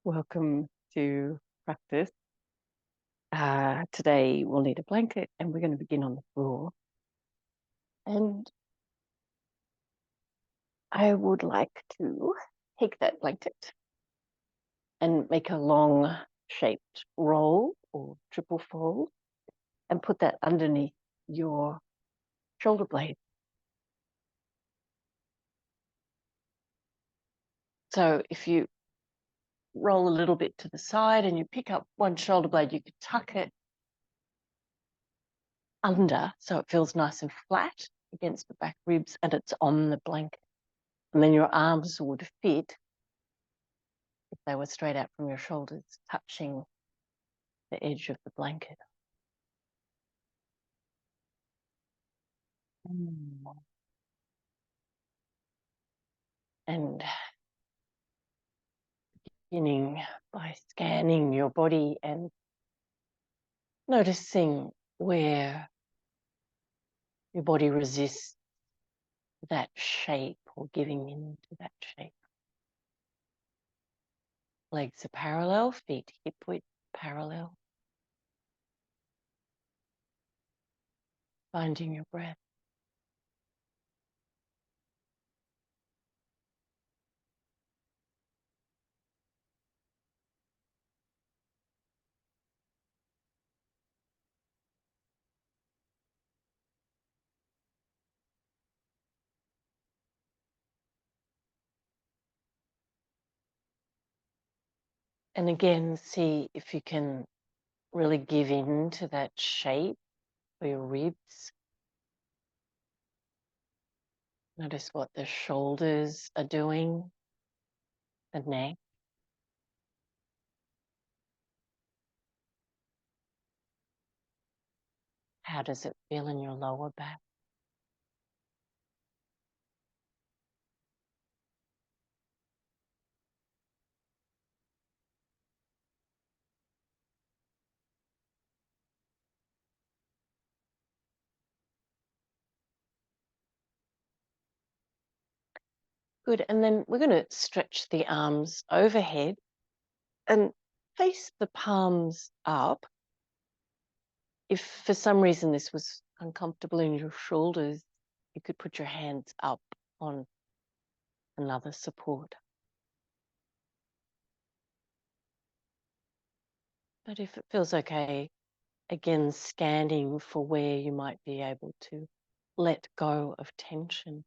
Welcome to practice. Today we'll need a blanket and we're going to begin on the floor. And I would like to take that blanket and make a long shaped roll or triple fold and put that underneath your shoulder blade. So if you roll a little bit to the side and you pick up one shoulder blade, you could tuck it under so it feels nice and flat against the back ribs and it's on the blanket. And then your arms would fit if they were straight out from your shoulders, touching the edge of the blanket. And beginning by scanning your body and noticing where your body resists that shape or giving into that shape. Legs are parallel, feet hip width parallel. Finding your breath. And again, see if you can really give in to that shape for your ribs. Notice what the shoulders are doing, the neck. How does it feel in your lower back? Good, and then we're going to stretch the arms overhead and face the palms up. If for some reason this was uncomfortable in your shoulders, you could put your hands up on another support. But if it feels okay, again, scanning for where you might be able to let go of tension.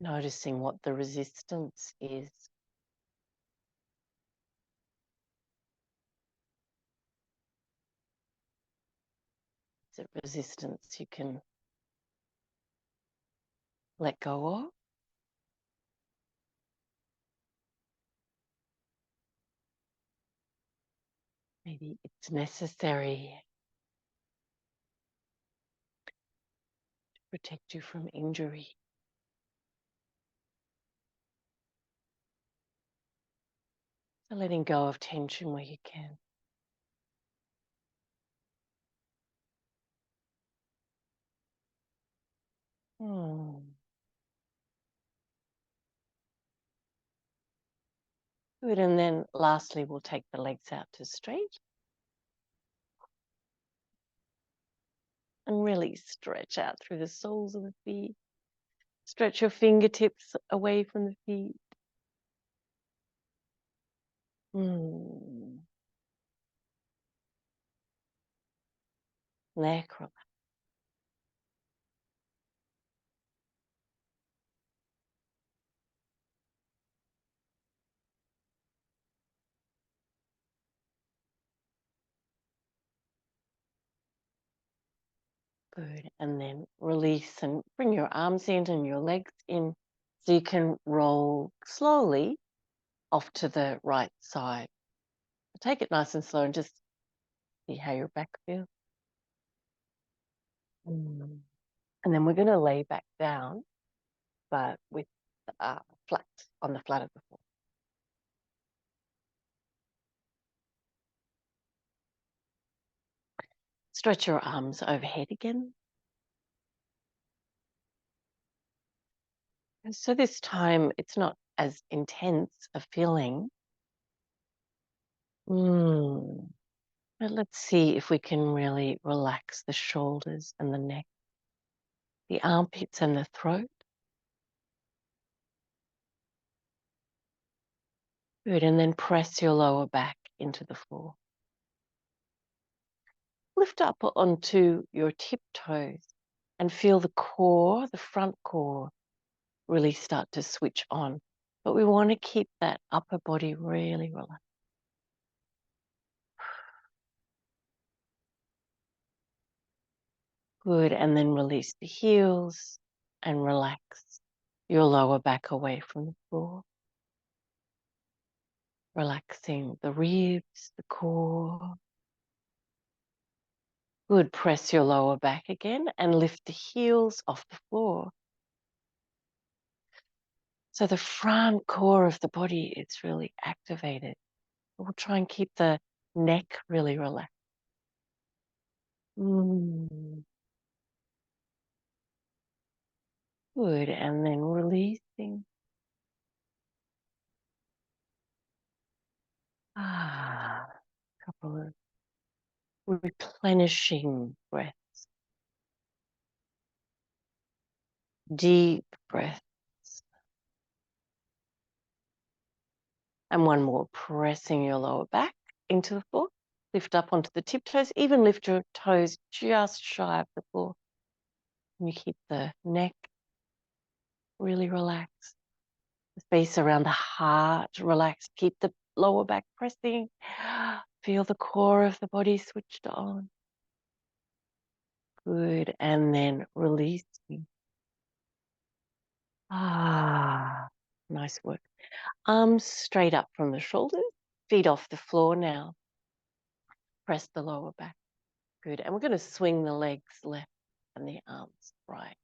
Noticing what the resistance is. Is it resistance you can let go of? Maybe it's necessary to protect you from injury. So letting go of tension where you can. Good, and then lastly, we'll take the legs out to straight. And really stretch out through the soles of the feet. Stretch your fingertips away from the feet. Neck relax. Good, and then release and bring your arms in and your legs in so you can roll slowly off to the right side. Take it nice and slow and just see how your back feels. And then we're going to lay back down, but with flat, on the flat of the floor. Stretch your arms overhead again. So this time it's not as intense a feeling. But let's see if we can really relax the shoulders and the neck, the armpits and the throat. Good, and then press your lower back into the floor. Lift up onto your tiptoes and feel the core, the front core, really start to switch on. But we want to keep that upper body really relaxed. Good, and then release the heels and relax your lower back away from the floor. Relaxing the ribs, the core. Good, press your lower back again and lift the heels off the floor. So the front core of the body is really activated. We'll try and keep the neck really relaxed. Good, and then releasing. Couple of replenishing breaths. Deep breaths. And one more, pressing your lower back into the floor. Lift up onto the tiptoes, even lift your toes just shy of the floor. And you keep the neck really relaxed. The space around the heart relaxed. Keep the lower back pressing. Feel the core of the body switched on. Good, and then releasing. Nice work. Arms straight up from the shoulders, feet off the floor now. Press the lower back. Good, and we're going to swing the legs left and the arms right.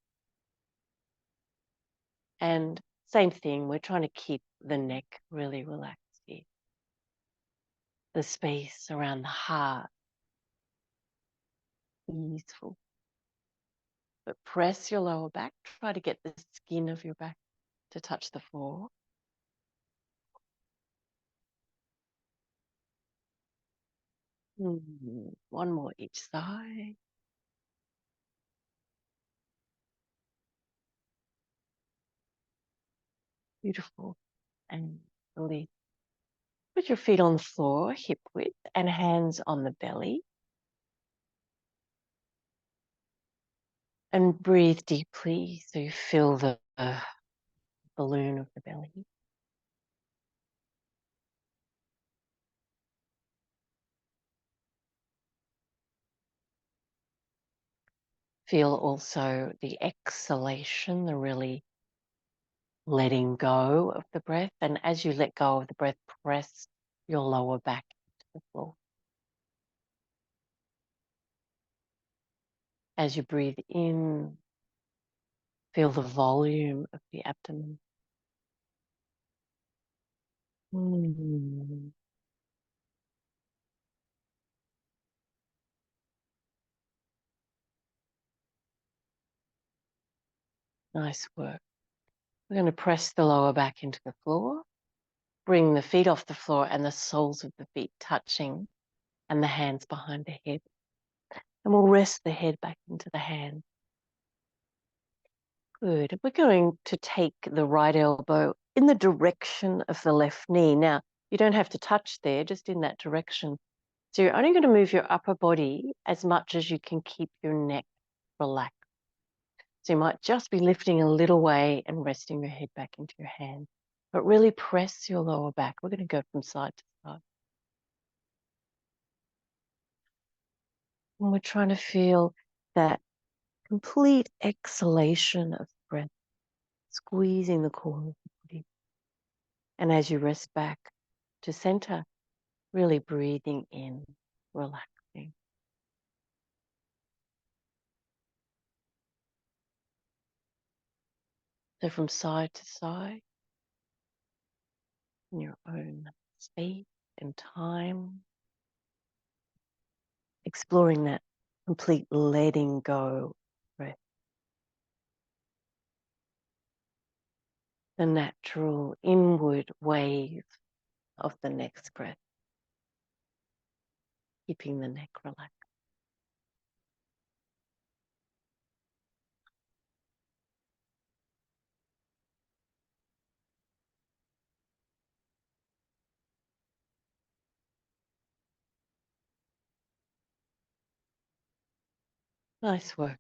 And same thing, we're trying to keep the neck really relaxed here. The space around the heart, easeful. But press your lower back, try to get the skin of your back to touch the floor. One more each side. Beautiful. And release. Put your feet on the floor, hip width, and hands on the belly. And breathe deeply so you fill the balloon of the belly. Feel also the exhalation, the really letting go of the breath. And as you let go of the breath, press your lower back to the floor. As you breathe in, feel the volume of the abdomen. Nice work. We're going to press the lower back into the floor. Bring the feet off the floor and the soles of the feet touching and the hands behind the head. And we'll rest the head back into the hand. Good. We're going to take the right elbow in the direction of the left knee. Now, you don't have to touch there, just in that direction. So you're only going to move your upper body as much as you can keep your neck relaxed. So you might just be lifting a little way and resting your head back into your hand. But really press your lower back. We're going to go from side to side. And we're trying to feel that complete exhalation of breath, squeezing the core of the body. And as you rest back to center, really breathing in, relaxing. So from side to side, in your own space and time, exploring that complete letting go breath. the natural inward wave of the next breath, keeping the neck relaxed. Nice work.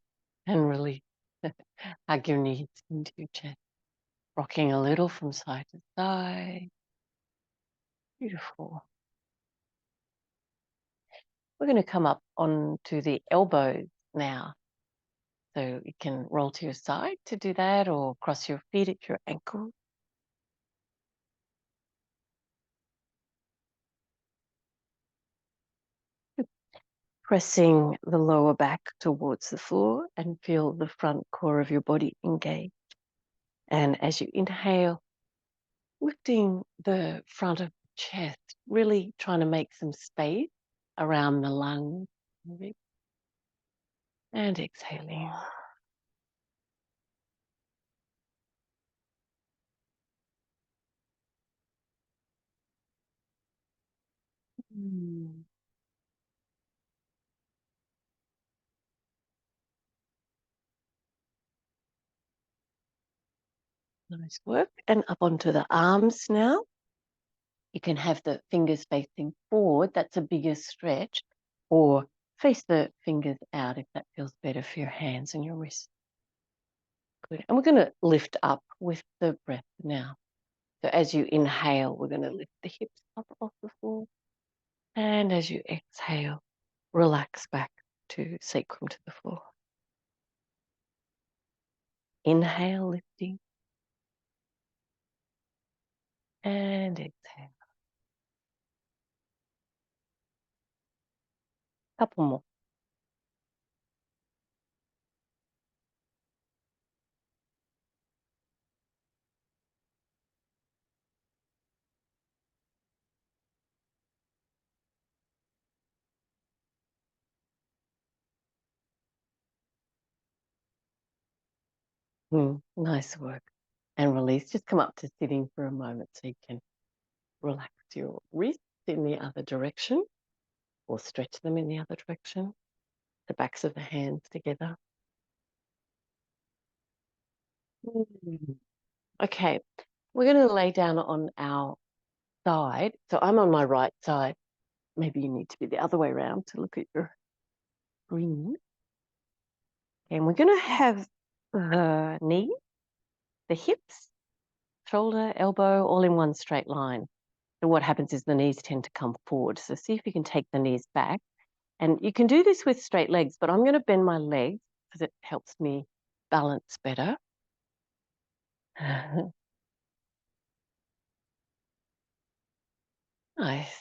And release. Hug your knees into your chest, rocking a little from side to side. Beautiful. We're going to come up onto the elbows now. So you can roll to your side to do that, or cross your feet at your ankles. Pressing the lower back towards the floor and feel the front core of your body engage. And as you inhale, lifting the front of the chest, really trying to make some space around the lungs. And exhaling. Nice work. And up onto the arms now. You can have the fingers facing forward. That's a bigger stretch. Or face the fingers out if that feels better for your hands and your wrists. Good. And we're going to lift up with the breath now. So as you inhale, we're going to lift the hips up off the floor. And as you exhale, relax back to sacrum to the floor. Inhale, lifting. And exhale. Couple more. Nice work. And release. Just come up to sitting for a moment so you can relax your wrists in the other direction or stretch them in the other direction. The backs of the hands together. Okay, we're going to lay down on our side. So I'm on my right side. Maybe you need to be the other way around to look at your screen. And we're going to have the knee, the hips, shoulder, elbow, all in one straight line. So what happens is the knees tend to come forward. So see if you can take the knees back. And you can do this with straight legs, but I'm going to bend my legs because it helps me balance better. Nice.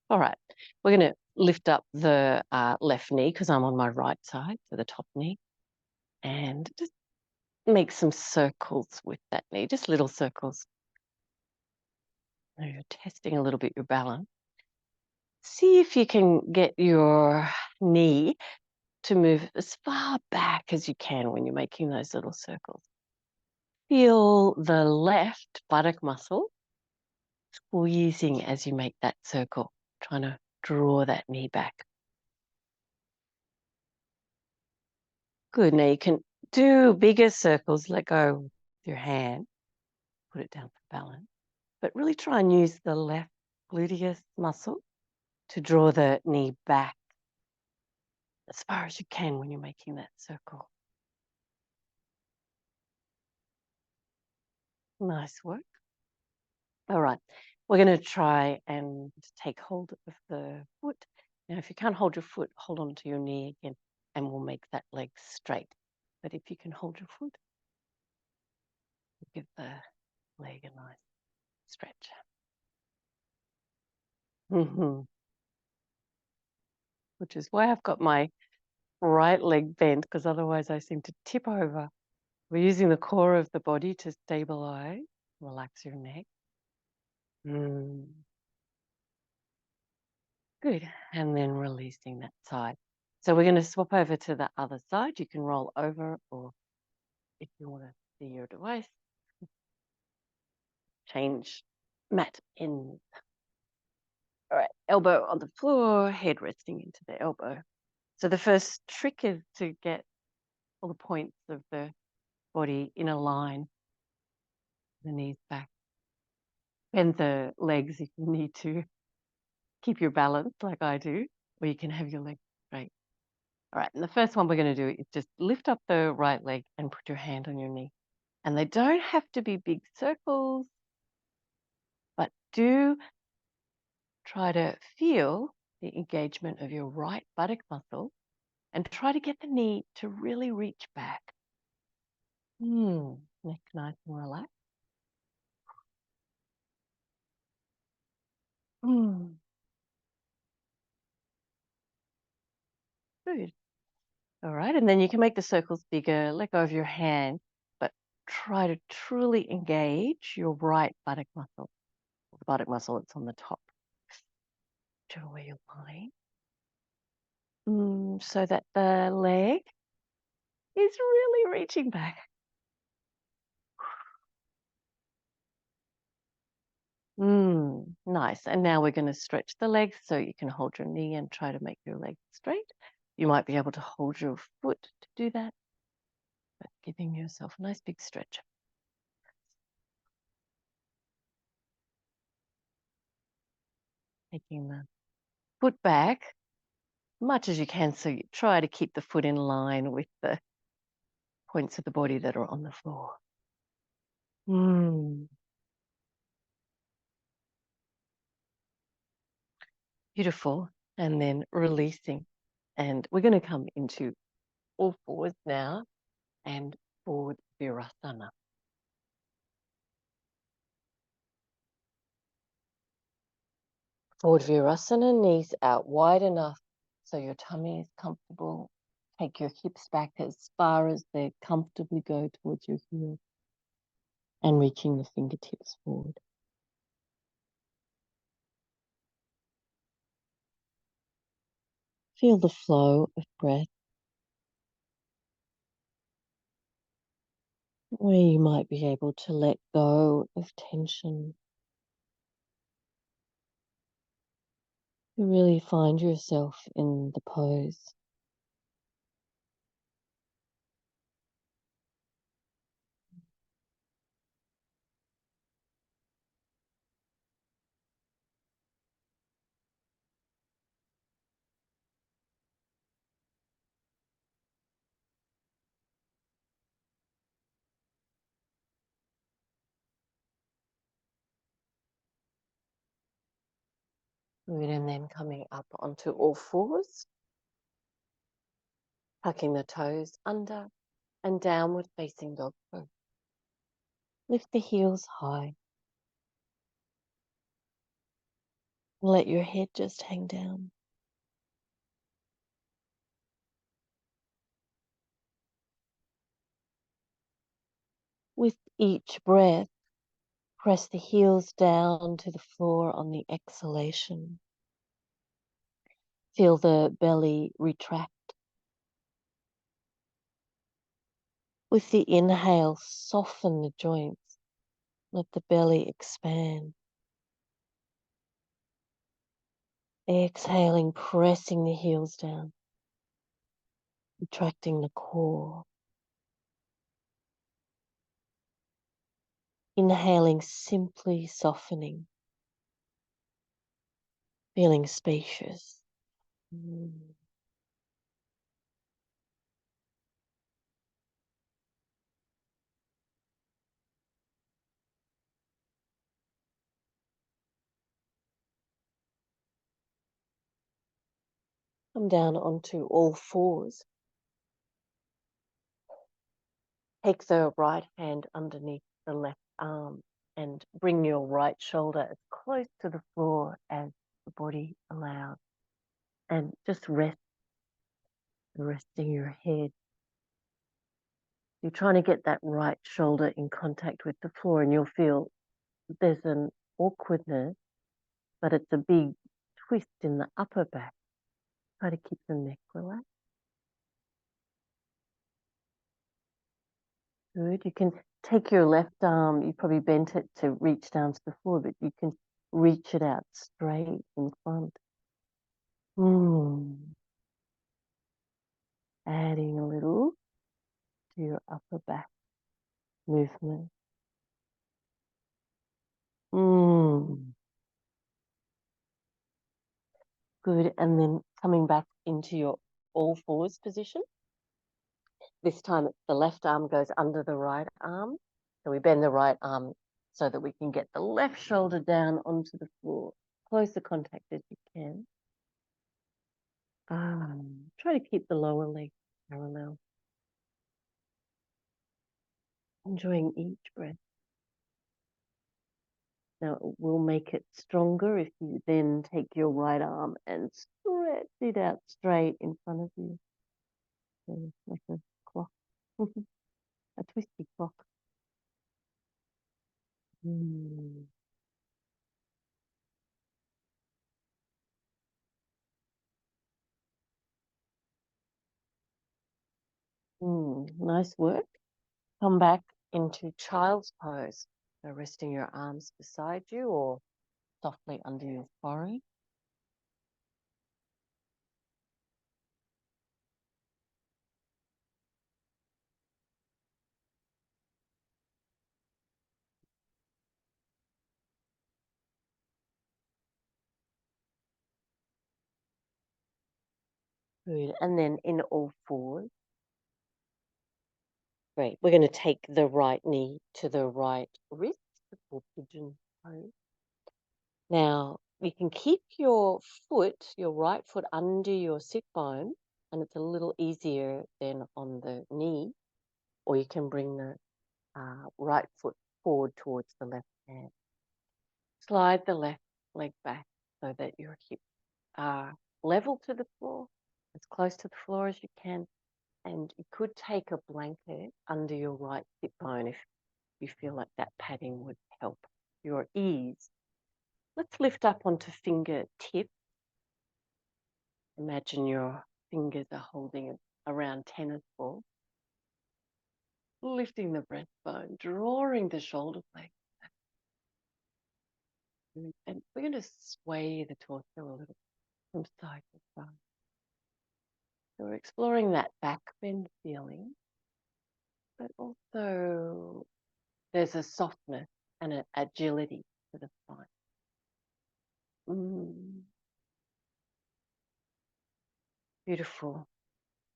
All right. We're going to lift up the left knee because I'm on my right side, so the top knee, and just make some circles with that knee, just little circles. Now you're testing a little bit your balance. See if you can get your knee to move as far back as you can when you're making those little circles. Feel the left buttock muscle squeezing as you make that circle, trying to draw that knee back. Good. Now you can do bigger circles, let go with your hand, put it down for balance, but really try and use the left gluteus muscle to draw the knee back as far as you can when you're making that circle. Nice work. All right, we're going to try and take hold of the foot. Now, if you can't hold your foot, hold on to your knee again, and we'll make that leg straight. But if you can hold your foot, give the leg a nice stretch. Which is why I've got my right leg bent, because otherwise I seem to tip over. We're using the core of the body to stabilize, relax your neck. Good. And then releasing that side. So we're going to swap over to the other side. You can roll over, or if you want to see your device, change mat in. All right, elbow on the floor, head resting into the elbow. So the first trick is to get all the points of the body in a line, the knees back. Bend the legs if you need to. Keep your balance like I do, or you can have your legs straight. All right, and the first one we're going to do is just lift up the right leg and put your hand on your knee. And they don't have to be big circles, but do try to feel the engagement of your right buttock muscle and try to get the knee to really reach back. Neck nice and relaxed. Good. All right, and then you can make the circles bigger, let go of your hand, but try to truly engage your right buttock muscle, the buttock muscle that's on the top, to where you're lying, so that the leg is really reaching back. Nice. And now we're going to stretch the legs so you can hold your knee and try to make your leg straight. You might be able to hold your foot to do that, but giving yourself a nice big stretch. Taking the foot back as much as you can, so you try to keep the foot in line with the points of the body that are on the floor. Beautiful. And then releasing. And we're going to come into all fours now and forward virasana. Forward virasana, knees out wide enough so your tummy is comfortable. Take your hips back as far as they comfortably go towards your heels and reaching the fingertips forward. Feel the flow of breath, where you might be able to let go of tension. You really find yourself in the pose. Good, and then coming up onto all fours, tucking the toes under and downward facing dog pose. Lift the heels high. Let your head just hang down. With each breath, press the heels down to the floor on the exhalation. Feel the belly retract. With the inhale, soften the joints. Let the belly expand. Exhaling, pressing the heels down. Retracting the core. Inhaling, simply softening. Feeling spacious. Come down onto all fours. Take the right hand underneath the left arm and bring your right shoulder as close to the floor as the body allows. And just resting your head. You're trying to get that right shoulder in contact with the floor, and you'll feel there's an awkwardness, but it's a big twist in the upper back. Try to keep the neck relaxed. Good. You can take your left arm, you probably bent it to reach down to the floor, but you can reach it out straight in front. Adding a little to your upper back movement. Good, and then coming back into your all fours position. This time the left arm goes under the right arm. So we bend the right arm so that we can get the left shoulder down onto the floor. Close the contact as you can. Try to keep the lower leg parallel. Enjoying each breath. Now it will make it stronger if you then take your right arm and stretch it out straight in front of you. So like a clock, a twisty clock. Nice work. Come back into child's pose. So resting your arms beside you or softly under your forehead. Good. And then in all fours. Great. We're going to take the right knee to the right wrist for pigeon pose. Now, you can keep your foot, your right foot, under your sit bone, and it's a little easier than on the knee, or you can bring the right foot forward towards the left hand. Slide the left leg back so that your hips are level to the floor, as close to the floor as you can, and you could take a blanket under your right sit bone if you feel like that padding would help your ease. Let's lift up onto fingertips. Imagine your fingers are holding a round tennis ball. Lifting the breastbone, drawing the shoulder blade. And we're going to sway the torso a little from side to side. So we're exploring that back bend feeling, but also there's a softness and an agility to the spine. Beautiful.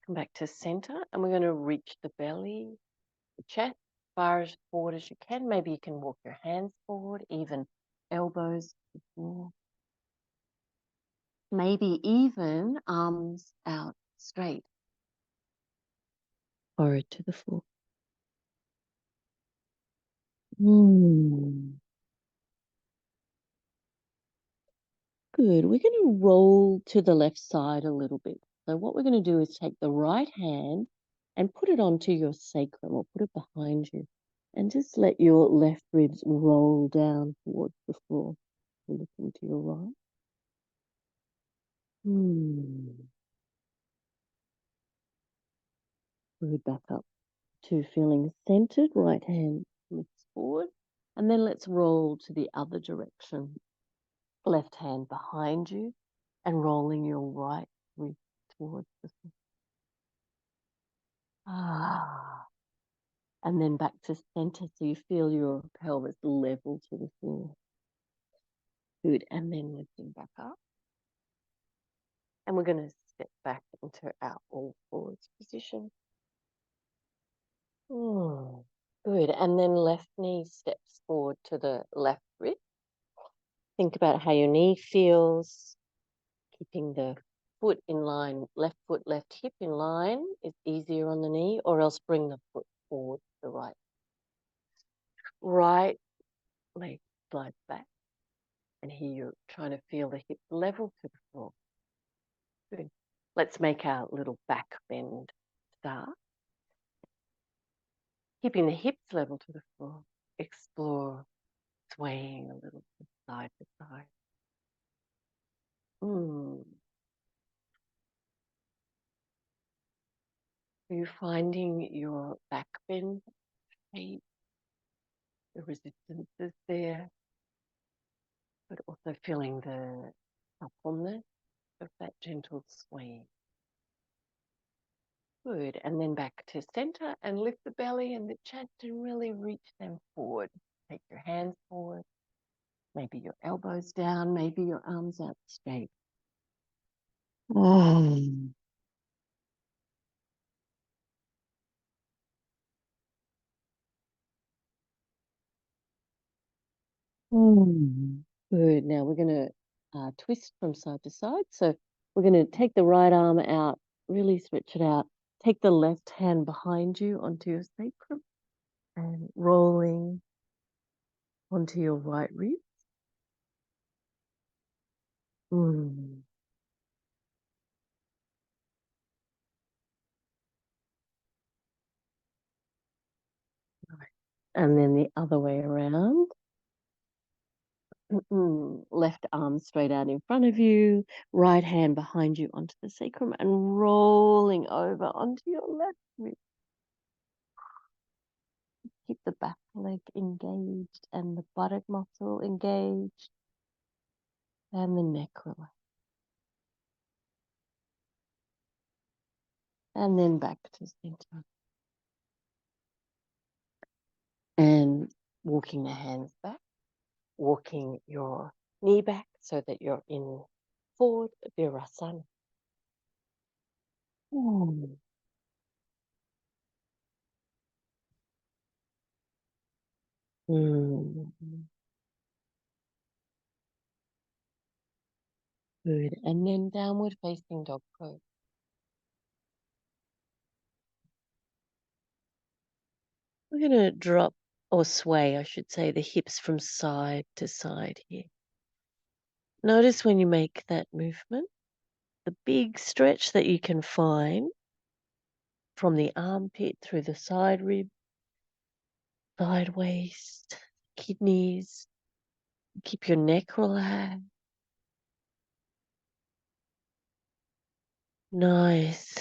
Come back to center, and we're going to reach the belly, the chest, as far as forward as you can. Maybe you can walk your hands forward, even elbows to the floor. Maybe even arms out straight, forward to the floor. Good. We're going to roll to the left side a little bit. So what we're going to do is take the right hand and put it onto your sacrum or put it behind you. And just let your left ribs roll down towards the floor. Looking to your right. Good. Back up to feeling centered. Right hand lifts forward. And then let's roll to the other direction. Left hand behind you and rolling your right wrist towards the floor. And then back to center so you feel your pelvis level to the floor. Good. And then lifting back up. And we're going to step back into our all fours position. Good. And then left knee steps forward to the left wrist. Think about how your knee feels. Keeping the foot in line, left foot, left hip in line is easier on the knee, or else bring the foot forward to the right. Right leg slides back. And here you're trying to feel the hip level to the floor. Good. Let's make our little back bend start. Keeping the hips level to the floor. Explore swaying a little from side to side. Are you finding your back bend shape the resistance is there, but also feeling the suppleness of that gentle sway. Good. And then back to center and lift the belly and the chest and really reach them forward. Take your hands forward, maybe your elbows down, maybe your arms out straight. Mm. Good. Now we're going to twist from side to side. So we're going to take the right arm out, really stretch it out. Take the left hand behind you onto your sacrum and rolling onto your right rib. Mm. And then the other way around. Left arm straight out in front of you, right hand behind you onto the sacrum and rolling over onto your left rib. Keep the back leg engaged and the buttock muscle engaged and the neck relaxed. And then back to center. And walking the hands back, walking your knee back so that you're in forward virasana. Mm. Mm. Good. And then downward facing dog pose. We're going to drop or sway, I should say, the hips from side to side here. Notice when you make that movement, the big stretch that you can find from the armpit through the side rib, side waist, kidneys. Keep your neck relaxed. Nice,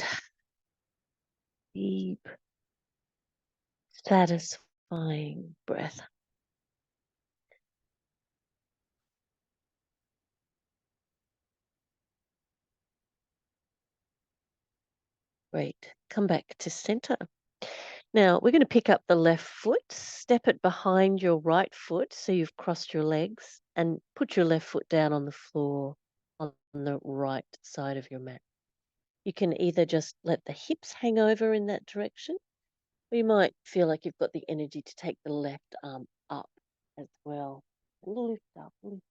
deep, satisfying breath. Great. Come back to center. Now we're going to pick up the left foot, step it behind your right foot so you've crossed your legs, and put your left foot down on the floor on the right side of your mat. You can either just let the hips hang over in that direction, or you might feel like you've got the energy to take the left arm up as well. And lift up, lift.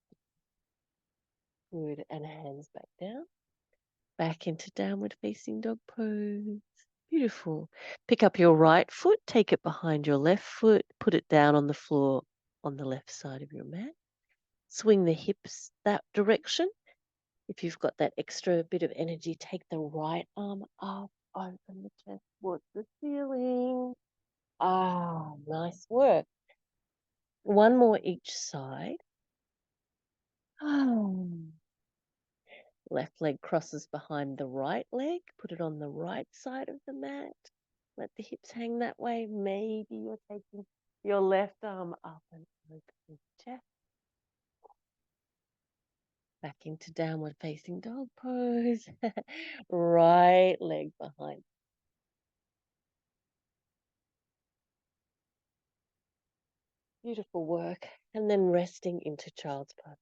Good, and hands back down. Back into downward facing dog pose. Beautiful. Pick up your right foot, take it behind your left foot, put it down on the floor on the left side of your mat. Swing the hips that direction. If you've got that extra bit of energy, take the right arm up, open the chest towards the ceiling. Ah, nice work. One more each side. Left leg crosses behind the right leg. Put it on the right side of the mat. Let the hips hang that way. Maybe you're taking your left arm up and open the chest. Back into downward facing dog pose. Right leg behind. Beautiful work. And then resting into child's pose.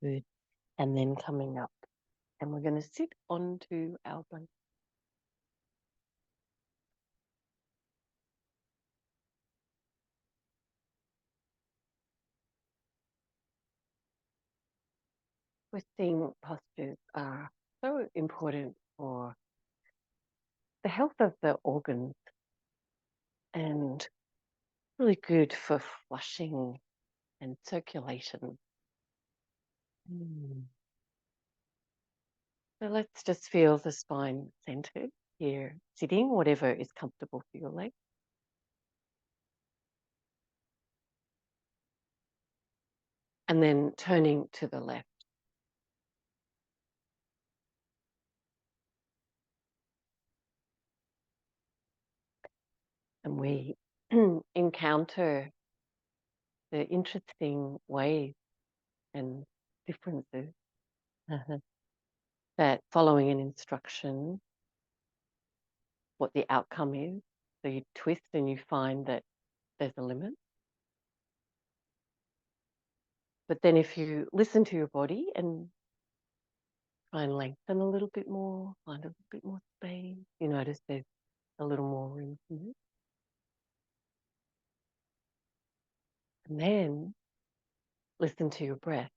Good. And then coming up. And we're going to sit onto our blanket. Twisting postures are so important for the health of the organs and really good for flushing and circulation. So let's just feel the spine centered here, sitting, whatever is comfortable for your leg. And then turning to the left. And we encounter the interesting ways and differences that following an instruction, what the outcome is. So you twist and you find that there's a limit. But then if you listen to your body and try and lengthen a little bit more, find a little bit more space, you notice there's a little more room to move. And then listen to your breath.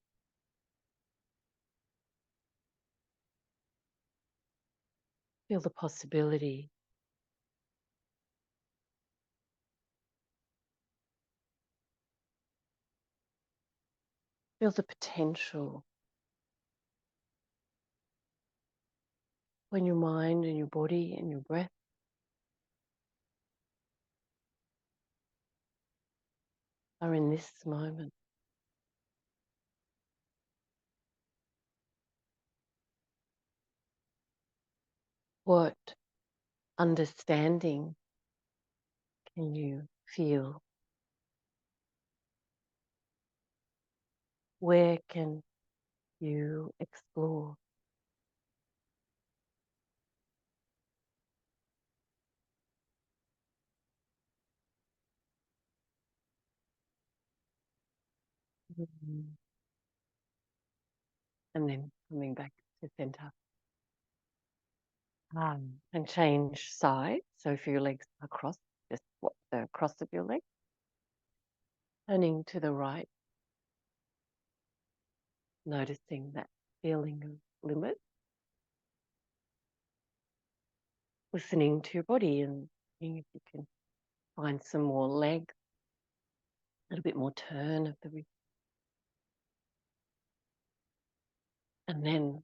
Feel the possibility. Feel the potential when your mind and your body and your breath are in this moment. What understanding can you feel? Where can you explore? Mhm. And then coming back to center. And change side. So if your legs are crossed, just swap the cross of your leg. Turning to the right, noticing that feeling of limit. Listening to your body and seeing if you can find some more leg, a little bit more turn of the wrist. And then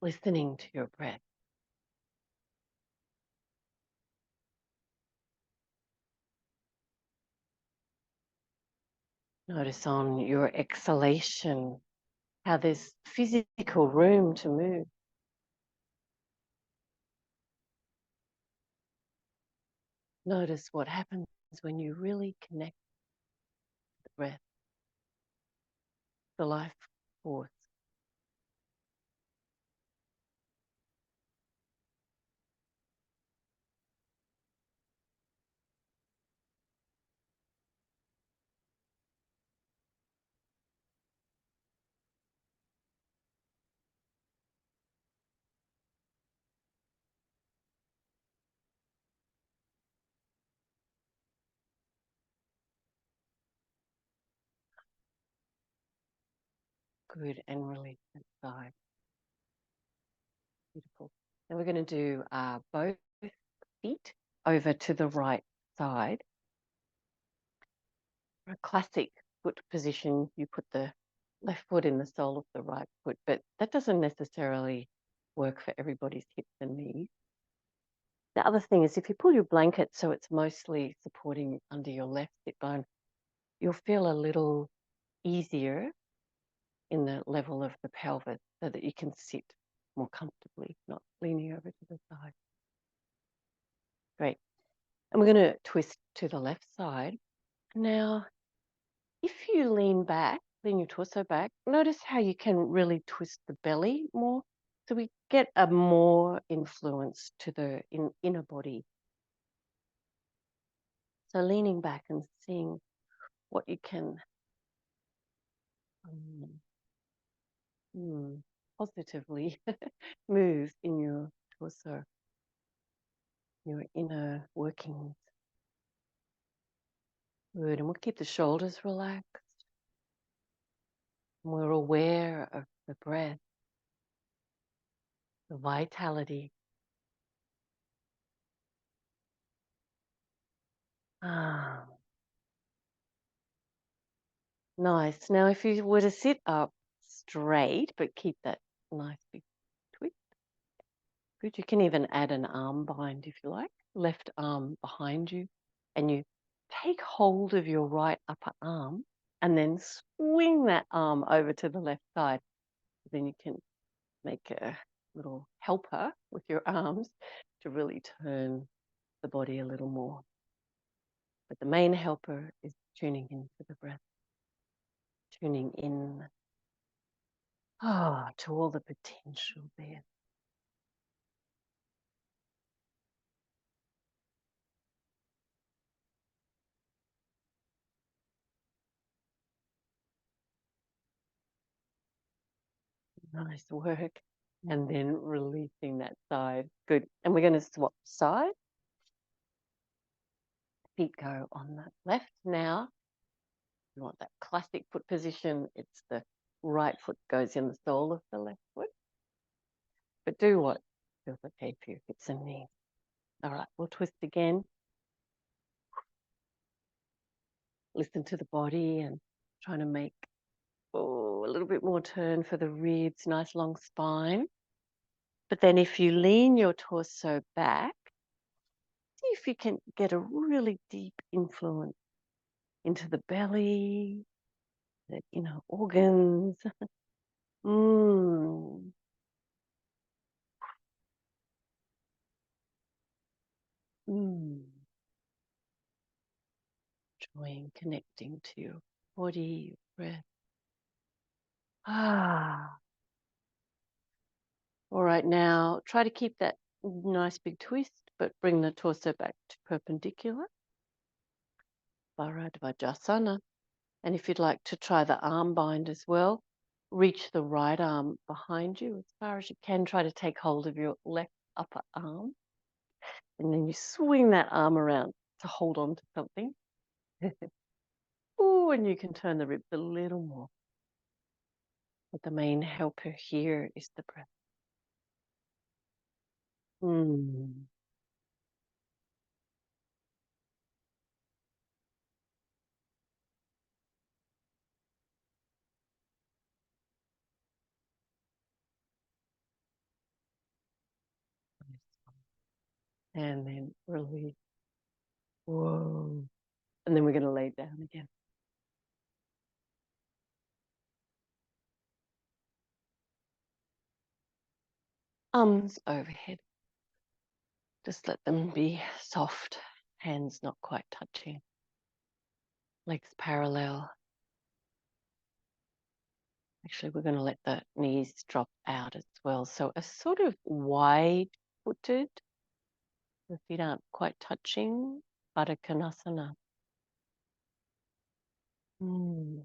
listening to your breath. Notice on your exhalation how there's physical room to move. Notice what happens when you really connect to the breath, the life force. Good, and release that side. Beautiful. And we're going to do both feet over to the right side. For a classic foot position, you put the left foot in the sole of the right foot, but that doesn't necessarily work for everybody's hips and knees. The other thing is if you pull your blanket so it's mostly supporting under your left hip bone, you'll feel a little easier in the level of the pelvis so that you can sit more comfortably, not leaning over to the side. Great. And we're going to twist to the left side. Now, if you lean back, lean your torso back, notice how you can really twist the belly more. So we get a more influence to the inner body. So leaning back and seeing what you can positively move in your torso, your inner workings. Good, and we'll keep the shoulders relaxed. And we're aware of the breath, the vitality. Nice. Now, if you were to sit up straight, but keep that nice big twist. Good. You can even add an arm bind if you like. Left arm behind you, and you take hold of your right upper arm and then swing that arm over to the left side. Then you can make a little helper with your arms to really turn the body a little more. But the main helper is tuning into the breath, tuning in to all the potential there. Nice work. And then releasing that side. Good. And we're going to swap sides. Feet go on the left now. You want that classic foot position. It's the right foot goes in the sole of the left foot. But do what feels okay for your hips and knees. All right, we'll twist again. Listen to the body and trying to make a little bit more turn for the ribs, nice long spine. But then if you lean your torso back, see if you can get a really deep influence into the belly, the organs. Mm. Mm. Enjoying connecting to your body, your breath. All right, now try to keep that nice big twist, but bring the torso back to perpendicular. Bharadvajasana. And if you'd like to try the arm bind as well, reach the right arm behind you as far as you can. Try to take hold of your left upper arm. And then you swing that arm around to hold on to something. Oh, and you can turn the ribs a little more. But the main helper here is the breath. Mm. And then release. Whoa. And then we're going to lay down again. Arms overhead. Just let them be soft, hands not quite touching, legs parallel. Actually, we're going to let the knees drop out as well. So a sort of wide-footed, the feet aren't quite touching, Baddha Konasana. Mm.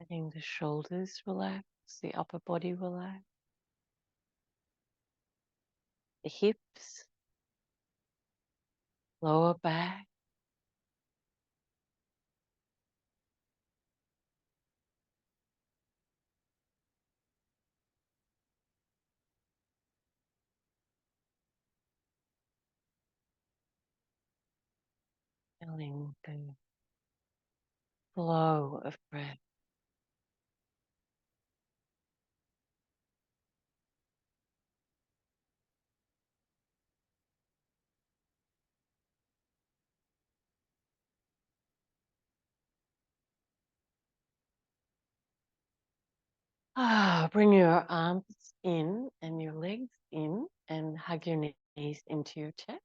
Letting the shoulders relax, the upper body relax, the hips, lower back. Feeling the flow of breath. Bring your arms in and your legs in and hug your knees into your chest,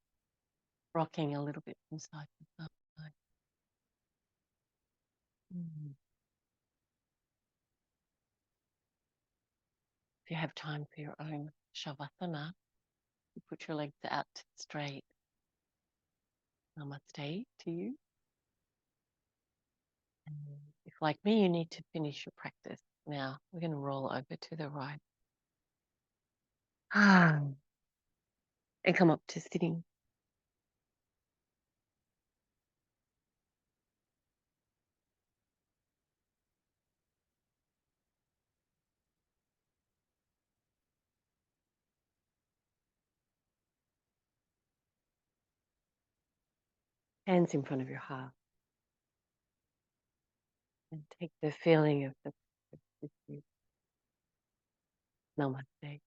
rocking a little bit from side to side. Mm. If you have time for your own Shavasana, you put your legs out straight. Namaste to you. And if, like me, you need to finish your practice, now we're going to roll over to the right. And come up to sitting. Hands in front of your heart. And take the feeling of the Namaste.